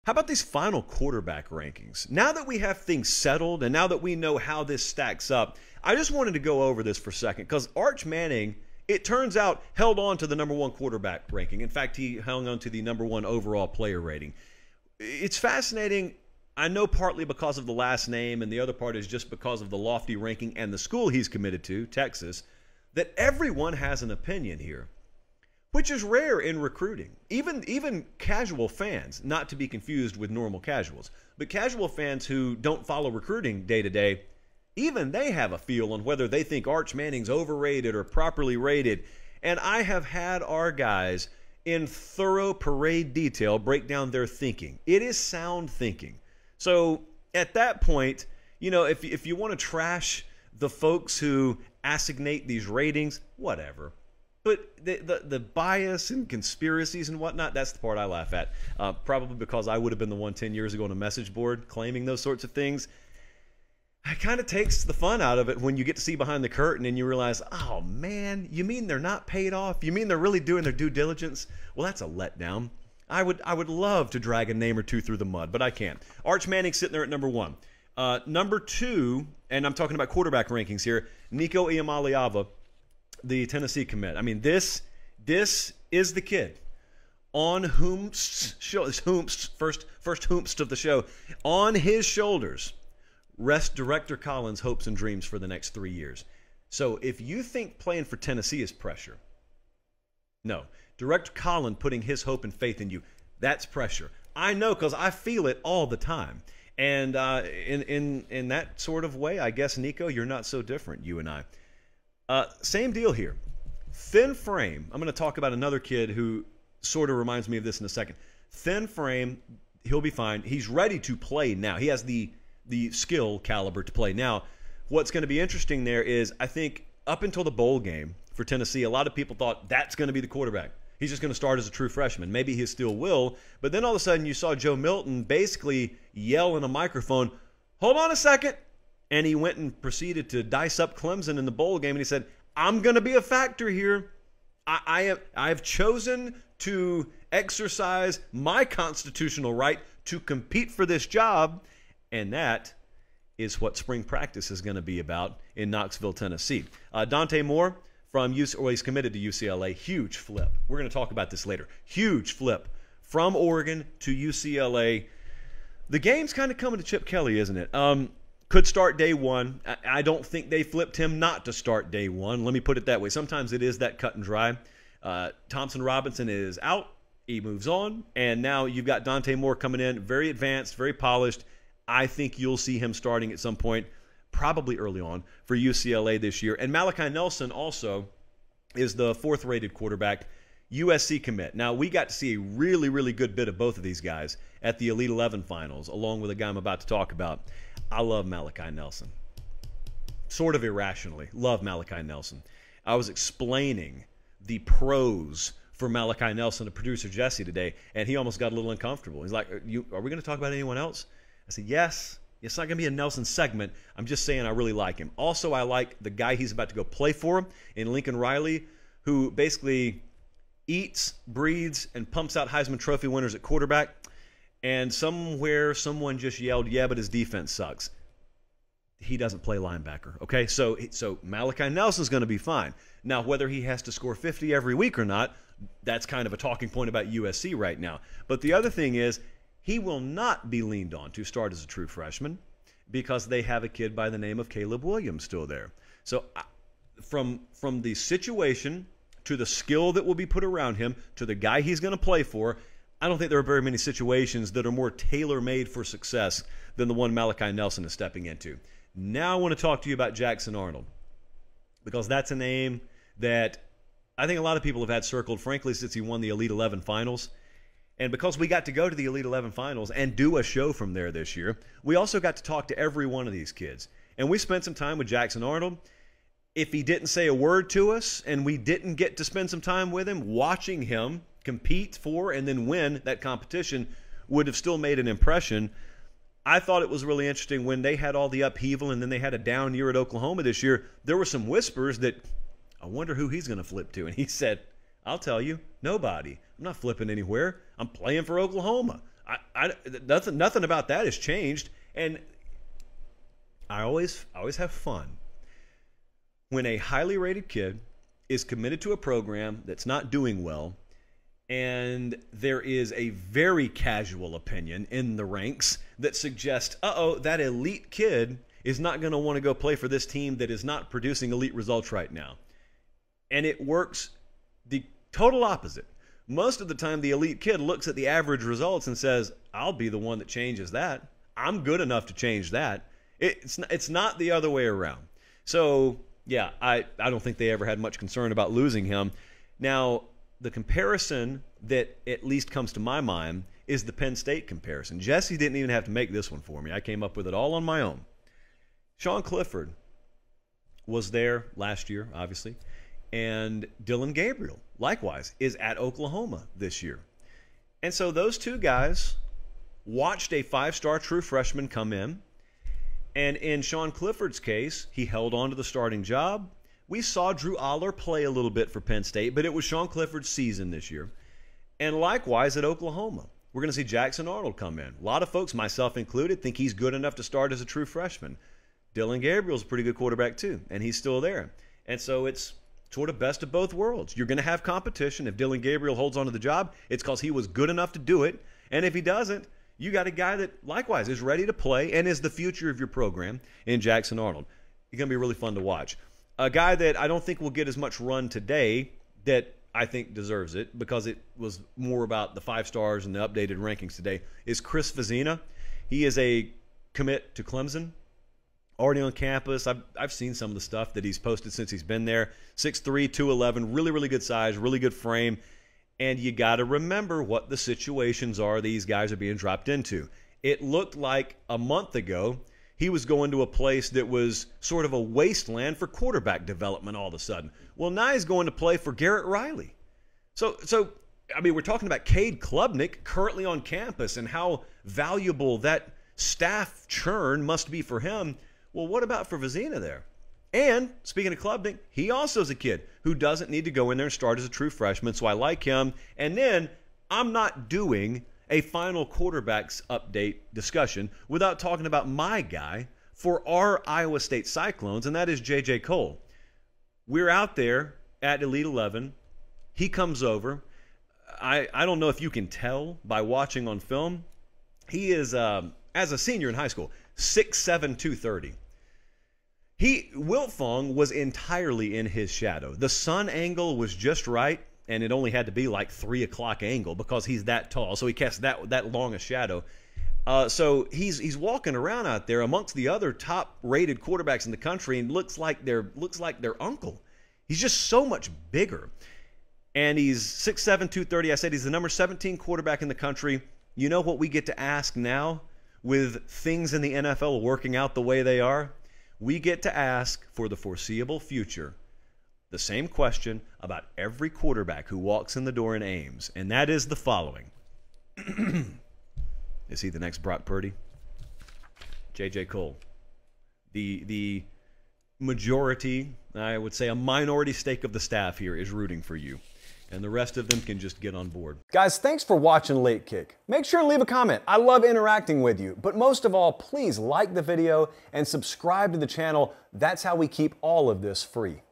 How about these final quarterback rankings? Now that we have things settled and now that we know how this stacks up, I just wanted to go over this for a second because Arch Manning, it turns out, held on to the #1 quarterback ranking. In fact, he hung on to the #1 overall player rating. It's fascinating. I know partly because of the last name, and the other part is just because of the lofty ranking and the school he's committed to, Texas, that everyone has an opinion here, which is rare in recruiting. Even casual fans, not to be confused with normal casuals, but casual fans who don't follow recruiting day to day, even they have a feel on whether they think Arch Manning's overrated or properly rated. And I have had our guys in thorough parade detail break down their thinking. It is sound thinking. So at that point, you know, if you want to trash the folks who assignate these ratings, whatever. But the bias and conspiracies and whatnot, that's the part I laugh at. Probably because I would have been the one 10 years ago on a message board claiming those sorts of things. It kind of takes the fun out of it when you get to see behind the curtain and you realize, oh man, you mean they're not paid off? You mean they're really doing their due diligence? Well, that's a letdown. I would love to drag a name or two through the mud, but I can't. Arch Manning sitting there at #1. #2, and I'm talking about quarterback rankings here, Nico Iamaleava, the Tennessee commit. I mean, this is the kid on whom's first whomst of the show. On his shoulders rest Director Collins' hopes and dreams for the next 3 years. So if you think playing for Tennessee is pressure, no. Director Collins putting his hope and faith in you, that's pressure. I know because I feel it all the time. And in that sort of way, I guess, Nico, you're not so different, you and I. Same deal here. Thin frame. I'm going to talk about another kid who sort of reminds me of this in a second. Thin frame, he'll be fine. He's ready to play now. He has the skill caliber to play now. What's going to be interesting there is, I think, up until the bowl game for Tennessee, a lot of people thought that's going to be the quarterback. He's just going to start as a true freshman. Maybe he still will. But then all of a sudden you saw Joe Milton basically yell in a microphone, hold on a second. And he went and proceeded to dice up Clemson in the bowl game. And he said, I'm going to be a factor here. I have chosen to exercise my constitutional right to compete for this job. And that is what spring practice is going to be about in Knoxville, Tennessee. Dante Moore from he's committed to UCLA. Huge flip. We're going to talk about this later. Huge flip from Oregon to UCLA. The game's kind of coming to Chip Kelly, isn't it? Could start day one. I don't think they flipped him not to start day one. Let me put it that way. Sometimes it is that cut and dry. Thompson Robinson is out. He moves on. And now you've got Dante Moore coming in, very advanced, very polished. I think you'll see him starting at some point, probably early on, for UCLA this year. And Malachi Nelson also is the 4th-rated quarterback, USC commit. Now, we got to see a really, really good bit of both of these guys at the Elite 11 finals, along with a guy I'm about to talk about. I love Malachi Nelson. Sort of irrationally. Love Malachi Nelson. I was explaining the pros for Malachi Nelson to producer Jesse today, and he almost got a little uncomfortable. He's like, are we going to talk about anyone else? I said, yes. It's not going to be a Nelson segment. I'm just saying I really like him. Also, I like the guy he's about to go play for in Lincoln Riley, who basically eats, breathes, and pumps out Heisman Trophy winners at quarterback. And somewhere someone just yelled, yeah, but his defense sucks. He doesn't play linebacker, okay? So Malachi Nelson's going to be fine. Now, whether he has to score 50 every week or not, that's kind of a talking point about USC right now. But the other thing is, he will not be leaned on to start as a true freshman because they have a kid by the name of Caleb Williams still there. So from the situation to the skill that will be put around him to the guy he's going to play for, I don't think there are very many situations that are more tailor-made for success than the one Malachi Nelson is stepping into. Now I want to talk to you about Jackson Arnold because that's a name that I think a lot of people have had circled, frankly, since he won the Elite 11 finals. And because we got to go to the Elite 11 finals and do a show from there this year, we also got to talk to every one of these kids. And we spent some time with Jackson Arnold. If he didn't say a word to us and we didn't get to spend some time with him, watching him compete for and then win that competition would have still made an impression. I thought it was really interesting when they had all the upheaval and then they had a down year at Oklahoma this year. There were some whispers that I wonder who he's going to flip to. And he said, I'll tell you, nobody. I'm not flipping anywhere. I'm playing for Oklahoma. Nothing about that has changed. And I always have fun when a highly rated kid is committed to a program that's not doing well, and there is a very casual opinion in the ranks that suggests, that elite kid is not going to want to go play for this team that is not producing elite results right now. And it works the total opposite. Most of the time, the elite kid looks at the average results and says, I'll be the one that changes that. I'm good enough to change that. It's not the other way around. So, yeah, I don't think they ever had much concern about losing him. Now, the comparison that at least comes to my mind is the Penn State comparison. Jesse didn't even have to make this one for me. I came up with it all on my own. Sean Clifford was there last year, obviously, and Dillon Gabriel, likewise, is at Oklahoma this year. And so those two guys watched a five-star true freshman come in, and in Sean Clifford's case, he held on to the starting job. We saw Drew Aller play a little bit for Penn State, but it was Sean Clifford's season this year. And likewise at Oklahoma, we're going to see Jackson Arnold come in. A lot of folks, myself included, think he's good enough to start as a true freshman. Dillon Gabriel's a pretty good quarterback too, and he's still there. And so it's sort of best of both worlds. You're going to have competition. If Dillon Gabriel holds on to the job, it's because he was good enough to do it. And if he doesn't, you got a guy that likewise is ready to play and is the future of your program in Jackson Arnold. It's going to be really fun to watch. A guy that I don't think will get as much run today that I think deserves it because it was more about the 5 stars and the updated rankings today is Chris Vezina. He is a commit to Clemson, already on campus. I've seen some of the stuff that he's posted since he's been there. 6'3", 211, really, really good size, really good frame. And you got to remember what the situations are these guys are being dropped into. It looked like a month ago he was going to a place that was sort of a wasteland for quarterback development all of a sudden. Well, now he's going to play for Garrett Riley. So I mean, we're talking about Cade Klubnik currently on campus and how valuable that staff churn must be for him. Well, what about for Vezina there? And speaking of Klubnik, he also is a kid who doesn't need to go in there and start as a true freshman, so I like him. And then I'm not doing a final quarterbacks update discussion without talking about my guy for our Iowa State Cyclones, and that is J.J. Cole. We're out there at Elite 11. He comes over. I don't know if you can tell by watching on film. He is, as a senior in high school, 6'7", 230. Wiltfong was entirely in his shadow. The sun angle was just right, and it only had to be like 3 o'clock angle because he's that tall, so he casts that long a shadow. So he's walking around out there amongst the other top-rated quarterbacks in the country, and looks like their uncle. He's just so much bigger, and he's 6'7", 230. I said he's the number 17 quarterback in the country. You know what we get to ask now with things in the NFL working out the way they are? We get to ask for the foreseeable future the same question about every quarterback who walks in the door in Ames, and that is the following. Is he the next Brock Purdy? J.J. Cole. The majority, I would say a minority stake of the staff here is rooting for you, and the rest of them can just get on board. Guys, thanks for watching Late Kick. Make sure and leave a comment. I love interacting with you. But most of all, please like the video and subscribe to the channel. That's how we keep all of this free.